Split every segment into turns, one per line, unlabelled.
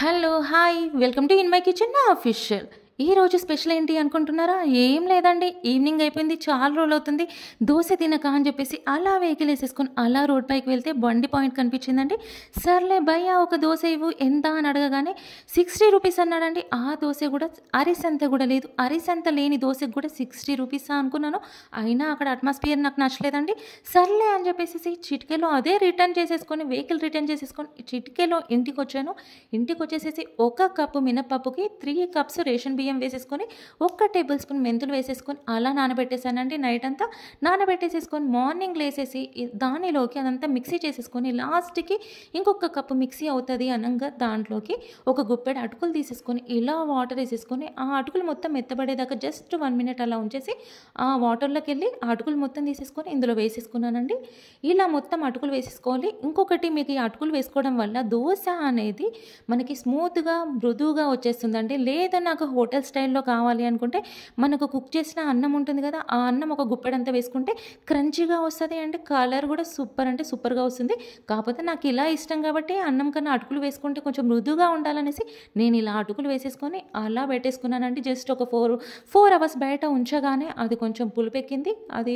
Hello! Hi! Welcome to in my kitchen official. ఈరోజు special ఏంటి అనుకుంటున్నారా? ఏం లేదండి. ఈవినింగ్ అయిపోయింది. చాలా రోజులవుతుంది దోస తినక అని చెప్పేసి అలా వెహికల్ ఏసేసుకొని అలా రోడ్ పైకి వెళ్తే బండి పాయింట్ కనిపించిందండి. సర్లే భయ్యా ఒక దోస ఇవ్వు ఎంత అని అడగగానే 60 రూపీస్ అన్నాడండి. ఆ దోస కూడా అరిసంత కూడా లేదు. అరిసంత లేని దోసకి కూడా 60 రూపీసా అనుకున్నాను. అయినా అక్కడ అట్మాస్ఫియర్ నాకు నచ్చలేదండి. సర్లే అని చెప్పేసేసి చిటికెలో అదే రిటర్న్ చేసేసుకొని వెహికల్ రిటర్న్ చేసేసుకొని చిటికెలో ఇంటికొచ్చాను. ఇంటికొచ్చేసేసి ఒక కప్పు మినపప్పుకి 3 కప్స్ రేషన్ బియ్యం వేసేసుకొని, ఒక్క టేబుల్ స్పూన్ మెంతులు వేసేసుకొని అలా నానబెట్టేసానండి నైట్ అంతా. నానబెట్టేసేసుకొని మార్నింగ్ లేసేసి దానిలోకి అదంతా మిక్సీ చేసేసుకొని లాస్ట్‌కి ఇంకొక కప్పు మిక్సీ అవుతది అనంగా దాంట్లోకి ఒక గుప్పెడు అటుకులు తీసేసుకొని ఇలా వాటర్ ఏసేసుకొని ఆ అటుకులు మొత్తం మెత్తబడేదాకా జస్ట్ 1 మినిట్ అలా ఉంచేసి ఆ వాటర్‌లోకెళ్ళి ఆ అటుకులు మొత్తం తీసేసుకొని ఇందులో వేసేసుకున్నానండి. ఇలా మొత్తం అటుకులు వేసేసుకోవాలి. ఇంకొకటి మీకు ఈ అటుకులు వేసుకోవడం వల్ల దోస అనేది మనకి స్మూత్‌గా, మృదువుగా వచ్చేస్తుందండి. లేదా నాకు హోటల్ స్టైల్‌లో కావాలి అనుకుంటే మనకు కుక్ చేసిన అన్నం ఉంటుంది కదా! ఆ అన్నం ఒక గుప్పెడంతా వేసుకుంటే క్రంచీగా వస్తది అండ్ కలర్ కూడా సూపర్ అంటే సూపర్‌గా వస్తుంది. కాకపోతే నాకు ఇలా ఇష్టం కాబట్టి అన్నం కన్నా అటుకులు వేసుకుంటే కొంచెం మృదువుగా ఉండాలనేసి నేను ఇలా అటుకులు వేసేసుకొని అలా పెట్టేసుకున్నానండి. జస్ట్ ఒక 4 అవర్స్ బయట ఉంచగానే అది కొంచెం పులుపెక్కింది. అది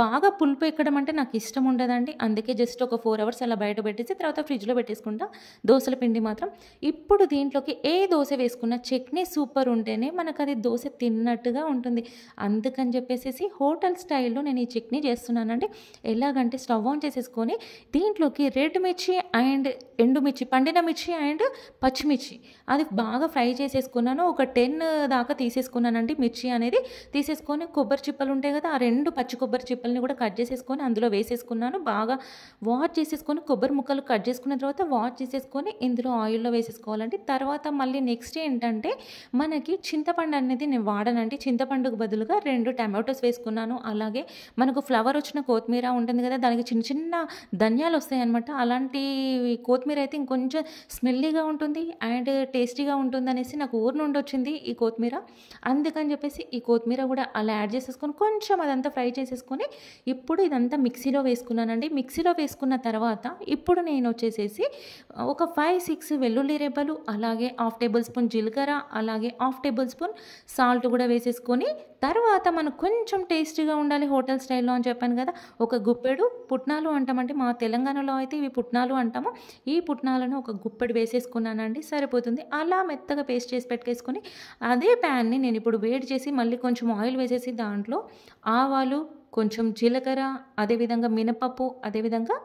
బాగా పులుపు ఎక్కడం అంటే నాకు ఇష్టం ఉండదండి. అందుకే జస్ట్ ఒక 4 అవర్స్ అలా బయట పెట్టేసి తర్వాత ఫ్రిడ్జ్‌లో పెట్టేసుకుంటా దోసల పిండి మాత్రం. ఇప్పుడు దీంట్లోకి ఏ దోస వేసుకున్నా చట్నీ సూపర్ ఉంటేనే మనకది దోస తిన్నట్టుగా ఉంటుంది. అందుకని చెప్పేసేసి హోటల్ స్టైల్‌లో నేను ఈ చట్నీ చేస్తున్నానండి. ఎలాగంటే స్టవ్ ఆన్ చేసేసుకొని దీంట్లోకి రెడ్ మిర్చి అండ్ ఎండుమిర్చి, పండిన మిర్చి అండ్ పచ్చిమిర్చి అది బాగా ఫ్రై చేసేసుకున్నాను. ఒక 10 దాకా తీసేసుకున్నానండి మిర్చి అనేది. తీసేసుకొని కొబ్బరి చిప్పలు ఉంటాయి కదా! ఆ 2 పచ్చి కొబ్బరి చిప్పలని కూడా కట్ చేసేసుకొని అందులో వేసేసుకున్నాను. బాగా వాష్ చేసేసుకొని కొబ్బరి ముక్కలు కట్ చేసుకున్న తర్వాత వాష్ చేసేసుకొని ఇందులో ఆయిల్‌లో వేసేసుకోవాలండి. తర్వాత మళ్ళీ నెక్స్ట్ ఏంటంటే మనకి చింతపండు అనేది నేను వాడనండి. చింతపండుకు బదులుగా 2 టమాటోస్ వేసుకున్నాను. అలాగే మనకు ఫ్లవర్ వచ్చిన కొత్తిమీర ఉంటుంది కదా! దానికి చిన్న చిన్న ధనియాలు వస్తాయన్నమాట. అలాంటి కొత్తిమీర అయితే ఇంకొంచెం స్మెల్లీగా ఉంటుంది అండ్ టేస్టీగా ఉంటుందనేసి నాకు ఊరు నుండి వచ్చింది ఈ కొత్తిమీర. అందుకని చెప్పేసి ఈ కొత్తిమీర కూడా అలా యాడ్ చేసేసుకొని కొంచెం అదంతా ఫ్రై చేసేసుకొని ఇప్పుడు ఇదంతా మిక్సీలో వేసుకున్నానండి. మిక్సీలో వేసుకున్న తర్వాత ఇప్పుడు నేను వచ్చేసేసి ఒక 5, 6 వెల్లుల్లి రెబ్బలు, అలాగే హాఫ్ టేబుల్ స్పూన్ జీలకర్ర, అలాగే హాఫ్ టేబుల్ స్పూన్ సాల్ట్ కూడా వేసేసుకొని తర్వాత మనకు కొంచెం టేస్టీగా ఉండాలి హోటల్ స్టైల్‌లో అని చెప్పాను కదా! ఒక గుప్పెడు పుట్నాలు అంటామండి. మా తెలంగాణలో అయితే ఇవి పుట్నాలు అంటాము. ఈ పుట్నాలను ఒక గుప్పెడు వేసేసుకున్నానండి. సరిపోతుంది. అలా మెత్తగా పేస్ట్ చేసి పెట్టేసుకొని అదే ప్యాన్‌ని నేను ఇప్పుడు వేడి చేసి మళ్ళీ కొంచెం ఆయిల్ వేసేసి దాంట్లో ఆవాలు, కొంచెం జీలకర్ర, అదేవిధంగా మినపప్పు, అదేవిధంగా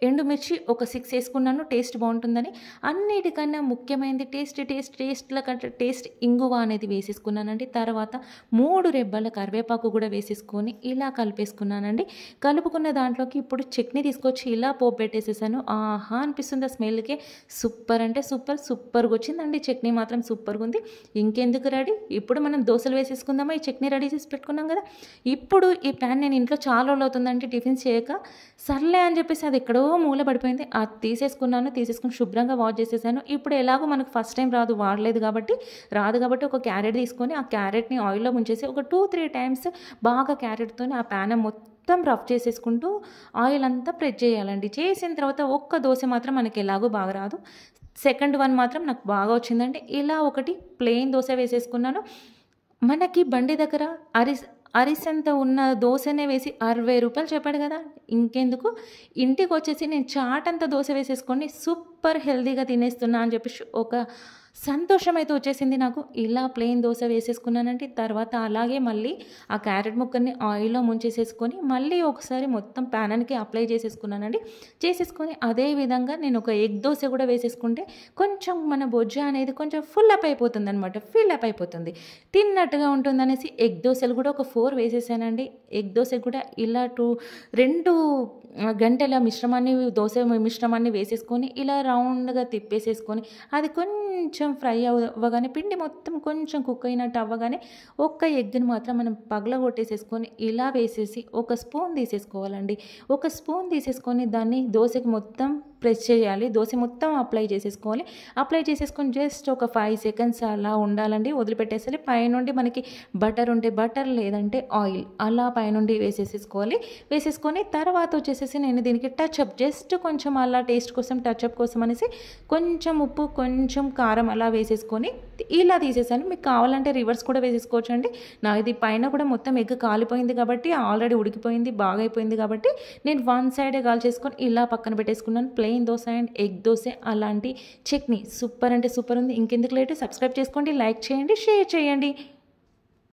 ఎండుమిర్చి ఒక 6 ఏసుకున్నాను టేస్ట్ బావుంటుందని. అన్నిటికన్నా ముఖ్యమైనది టేస్ట్‌ల కంటే టేస్ట్ ఇంగువ అనేది వేసేసుకున్నానండి. తర్వాత 3 రెబ్బల కరివేపాకు కూడా వేసేసుకొని ఇలా కలిపేసుకున్నానండి. కలుపుకున్న దాంట్లోకి ఇప్పుడు చట్నీ తీసుకొచ్చి ఇలా పోపు పెట్టేసేసాను. ఆహా! అనిపిస్తుంది ఆ స్మెల్‌కే. సూపర్ అంటే సూపర్, సూపర్‌గొచ్చిందండి. చట్నీ మాత్రం సూపర్‌గుంది. ఇంకెందుకు రెడీ ఇప్పుడు మనం దోసలు వేసేసుకుందామా? ఈ చట్నీ రెడీ చేసి పెట్టుకున్నాం కదా! ఇప్పుడు ఈ ప్యాన్ నేను ఇంట్లో చాలా రోజులవుతుందండి టిఫిన్స్ చేయక. సర్లే అని చెప్పేసి అది ఎక్కడో మూల పడిపోయింది. అది తీసేసుకున్నాను. తీసేసుకొని శుభ్రంగా వాష్ చేసేసాను. ఇప్పుడు ఎలాగో మనకు ఫస్ట్ టైం వాడలేదు కాబట్టి ఒక క్యారెట్ తీసుకొని ఆ క్యారెట్‌ని ఆయిల్‌లో ముంచేసి ఒక 2, 3 టైమ్స్ బాగా క్యారెట్‌తోని ఆ ప్యాన్ మొత్తం రఫ్ చేసేసుకుంటూ ఆయిల్ అంతా స్ప్రెడ్ చేయాలండి. చేసిన తర్వాత ఒక్క దోస మాత్రం మనకి ఎలాగో బాగా రాదు. సెకండ్ వన్ మాత్రం నాకు బాగా వచ్చిందండి. ఇలా ఒకటి ప్లెయిన్ దోస వేసేసుకున్నాను. మనకి బండి దగ్గర అరిసెంత ఉన్న దోసనే వేసి రూ. 60 చెప్పాడు కదా! ఇంకెందుకు ఇంటికొచ్చేసి నేను చాటంత దోస వేసేసుకొని సూపర్ హెల్తీగా తినేస్తున్నా అని చెప్పేసి ఒక సంతోషం అయితే వచ్చేసింది నాకు. ఇలా ప్లెయిన్ దోస వేసేసుకున్నానండి. తర్వాత అలాగే మళ్ళీ ఆ క్యారెట్ ముక్కల్ని ఆయిల్‌లో ముంచేసేసుకొని మళ్ళీ ఒకసారి మొత్తం ప్యాన్‌కి అప్లై చేసేసుకున్నానండి. చేసేసుకొని అదే విధంగా నేను ఒక ఎగ్ దోస కూడా వేసేసుకుంటే కొంచెం మన బొజ్జ అనేది కొంచెం ఫిల్ అప్ అయిపోతుంది. తిన్నట్టుగా ఉంటుందనేసి ఎగ్ దోసలు కూడా ఒక 4 వేసేసానండి. ఎగ్ దోస కూడా ఇలా 2 గంటెల దోస మిశ్రమాన్ని వేసేసుకొని ఇలా రౌండ్‌గా తిప్పేసేసుకొని అది కొంచెం ఫ్రై అవ్వగానే పిండి మొత్తం కొంచెం కుక్ అయినట్టు అవ్వగానే ఒక్క ఎగ్‌ని మాత్రం మనం పగలగొట్టేసేసుకొని ఇలా వేసేసి ఒక స్పూన్ తీసేసుకోవాలండి. ఒక స్పూన్ తీసేసుకొని దాన్ని దోసకి మొత్తం ప్రెస్ చేయాలి. దోస మొత్తం అప్లై చేసేసుకోవాలి. అప్లై చేసేసుకొని జస్ట్ ఒక 5 సెకండ్స్ అలా ఉండాలండి. వదిలిపెట్టేసాలి. పైనుండి మనకి బటర్ ఉంటే బటర్, లేదంటే ఆయిల్ అలా పైనుండి వేసేసుకోవాలి. వేసేసుకొని తర్వాత వచ్చేసేసి నేను దీనికి టచ్అప్ జస్ట్ కొంచెం అలా టేస్ట్ కోసం, టచ్అప్ కోసం అనేసి కొంచెం ఉప్పు, కొంచెం కారం అలా వేసేసుకొని ఇలా తీసేసాను. మీకు కావాలంటే రివర్స్ కూడా వేసేసుకోవచ్చు అండి. ఇది పైన కూడా మొత్తం ఎగ్ కాలిపోయింది కాబట్టి, ఆల్రెడీ ఉడికిపోయింది, బాగా అయిపోయింది కాబట్టి నేను వన్ సైడే కాల్చేసుకొని ఇలా పక్కన పెట్టేసుకున్నాను. Plain dosa and egg dosa అలాంటి చట్నీ సూపర్ అంటే సూపర్ ఉంది. ఇంకెందుకు లేటు, సబ్స్క్రైబ్ చేసుకోండి, లైక్ చేయండి, షేర్ చేయండి.